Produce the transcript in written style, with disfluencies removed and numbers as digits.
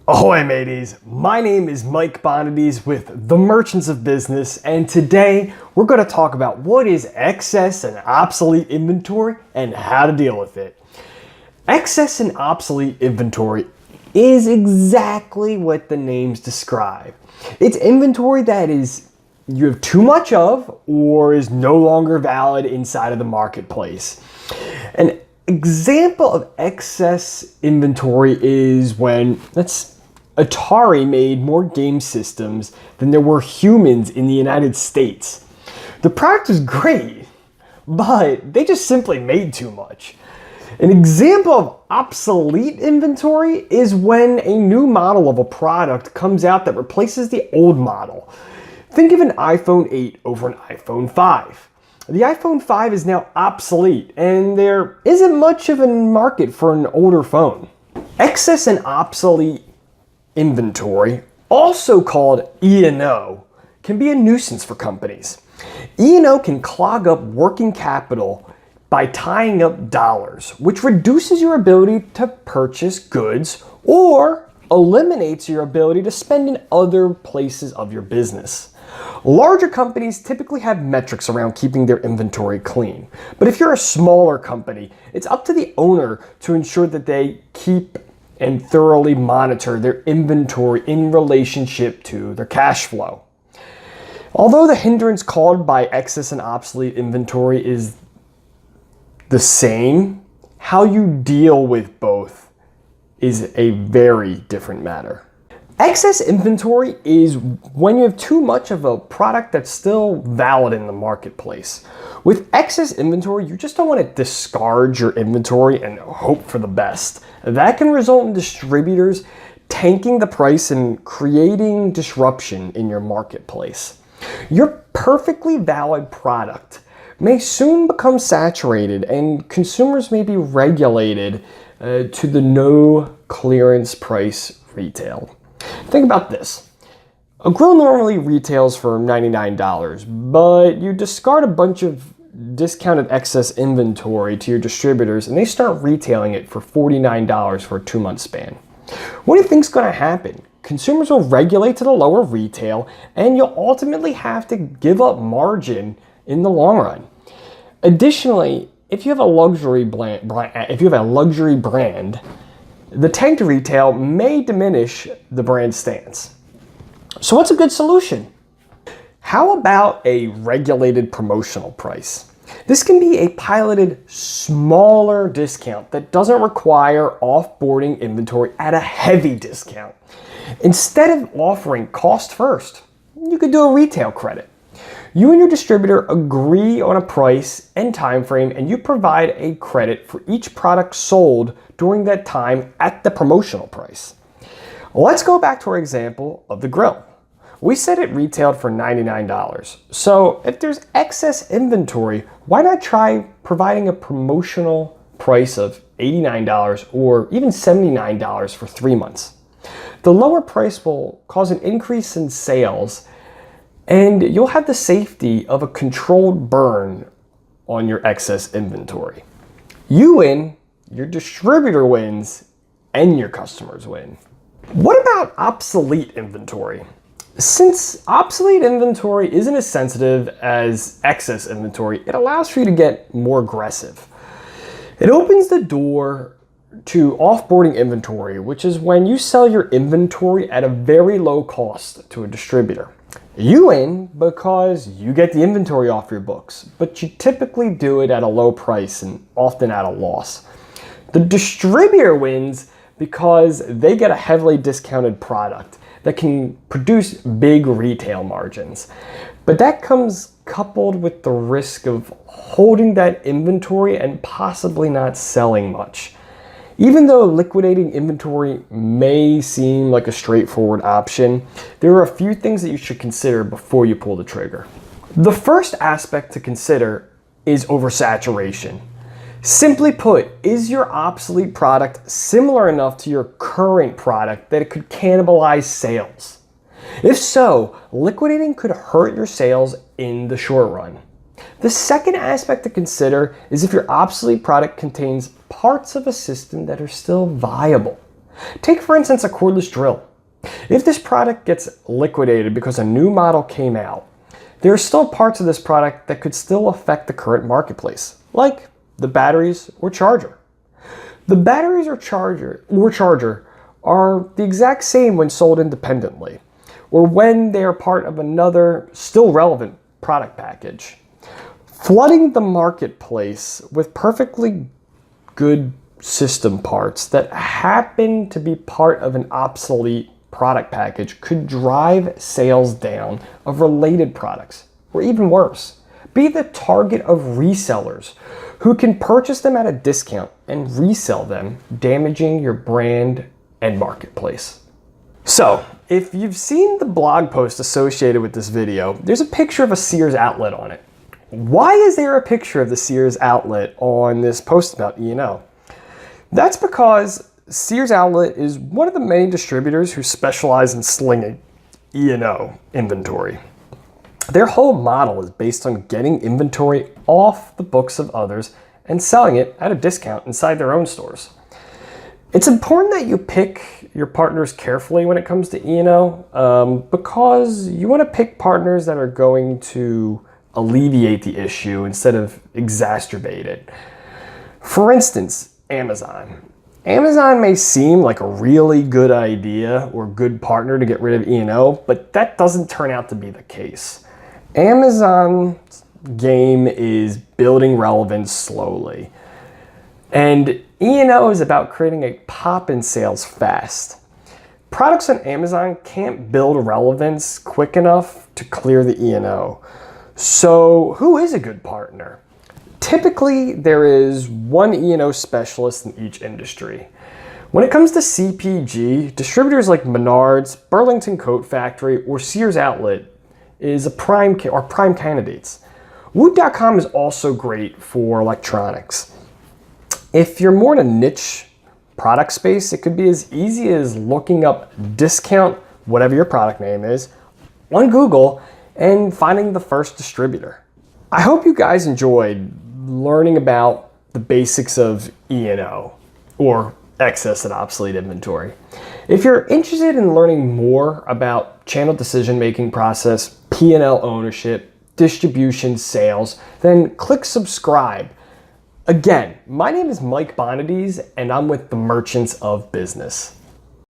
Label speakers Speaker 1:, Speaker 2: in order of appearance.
Speaker 1: Ahoy mateys, my name is Mike Bonadies with The Merchants of Business, and today we're going to talk about what is excess and obsolete inventory and how to deal with it. Excess and obsolete inventory is exactly what the names describe. It's inventory that you have too much of or is no longer valid inside of the marketplace. An example of excess inventory is when Atari made more game systems than there were humans in the United States. The product is great, but they just simply made too much. An example of obsolete inventory is when a new model of a product comes out that replaces the old model. Think of an iPhone 8 over an iPhone 5. The iPhone 5 is now obsolete, and there isn't much of a market for an older phone. Excess and obsolete inventory, also called E&O, can be a nuisance for companies. E&O can clog up working capital by tying up dollars, which reduces your ability to purchase goods or eliminates your ability to spend in other places of your business. Larger companies typically have metrics around keeping their inventory clean. But if you're a smaller company, it's up to the owner to ensure that they keep and thoroughly monitor their inventory in relationship to their cash flow. Although the hindrance caused by excess and obsolete inventory is the same, how you deal with both is a very different matter. Excess inventory is when you have too much of a product that's still valid in the marketplace. With excess inventory, you just don't want to discard your inventory and hope for the best. That can result in distributors tanking the price and creating disruption in your marketplace. Your perfectly valid product may soon become saturated and consumers may be regulated to the no clearance price retail. Think about this. A grill normally retails for $99, but you discard a bunch of discounted excess inventory to your distributors and they start retailing it for $49 for a 2-month span. What do you think's going to happen? Consumers will regulate to the lower retail and you'll ultimately have to give up margin in the long run. Additionally, if you have a luxury brand, the tanked retail may diminish the brand stance. So what's a good solution? How about a regulated promotional price? This can be a piloted smaller discount that doesn't require offboarding inventory at a heavy discount. Instead of offering cost first, you could do a retail credit. You and your distributor agree on a price and time frame, and you provide a credit for each product sold during that time at the promotional price. Let's go back to our example of the grill. We said it retailed for $99. So if there's excess inventory, why not try providing a promotional price of $89 or even $79 for 3 months? The lower price will cause an increase in sales and you'll have the safety of a controlled burn on your excess inventory. You win, your distributor wins, and your customers win. What about obsolete inventory? Since obsolete inventory isn't as sensitive as excess inventory, it allows for you to get more aggressive. It opens the door to offboarding inventory, which is when you sell your inventory at a very low cost to a distributor. You win because you get the inventory off your books, but you typically do it at a low price and often at a loss. The distributor wins because they get a heavily discounted product that can produce big retail margins. But that comes coupled with the risk of holding that inventory and possibly not selling much. Even though liquidating inventory may seem like a straightforward option, there are a few things that you should consider before you pull the trigger. The first aspect to consider is oversaturation. Simply put, is your obsolete product similar enough to your current product that it could cannibalize sales? If so, liquidating could hurt your sales in the short run. The second aspect to consider is if your obsolete product contains parts of a system that are still viable. Take for instance a cordless drill. If this product gets liquidated because a new model came out, there are still parts of this product that could still affect the current marketplace, like the batteries or charger. The batteries or charger are the exact same when sold independently, or when they are part of another still relevant product package. Flooding the marketplace with perfectly good system parts that happen to be part of an obsolete product package could drive sales down of related products, or even worse, be the target of resellers who can purchase them at a discount and resell them, damaging your brand and marketplace. So, if you've seen the blog post associated with this video, there's a picture of a Sears outlet on it. Why is there a picture of the Sears outlet on this post about E&O? That's because Sears Outlet is one of the many distributors who specialize in slinging E&O inventory. Their whole model is based on getting inventory off the books of others and selling it at a discount inside their own stores. It's important that you pick your partners carefully when it comes to E&O because you want to pick partners that are going to alleviate the issue instead of exacerbate it. For instance, Amazon. Amazon may seem like a really good idea or good partner to get rid of E&O, but that doesn't turn out to be the case. Amazon's game is building relevance slowly. And E&O is about creating a pop in sales fast. Products on Amazon can't build relevance quick enough to clear the E&O. So who is a good partner? Typically, there is one E&O specialist in each industry. When it comes to CPG, distributors like Menards, Burlington Coat Factory, or Sears Outlet are prime candidates. Woot.com is also great for electronics. If you're more in a niche product space, it could be as easy as looking up discount, whatever your product name is, on Google and finding the first distributor. I hope you guys enjoyed learning about the basics of E&O, or excess and obsolete inventory. If you're interested in learning more about channel decision-making process, P&L ownership, distribution, sales, then click subscribe. Again, my name is Mike Bonadies, and I'm with the Merchants of Business.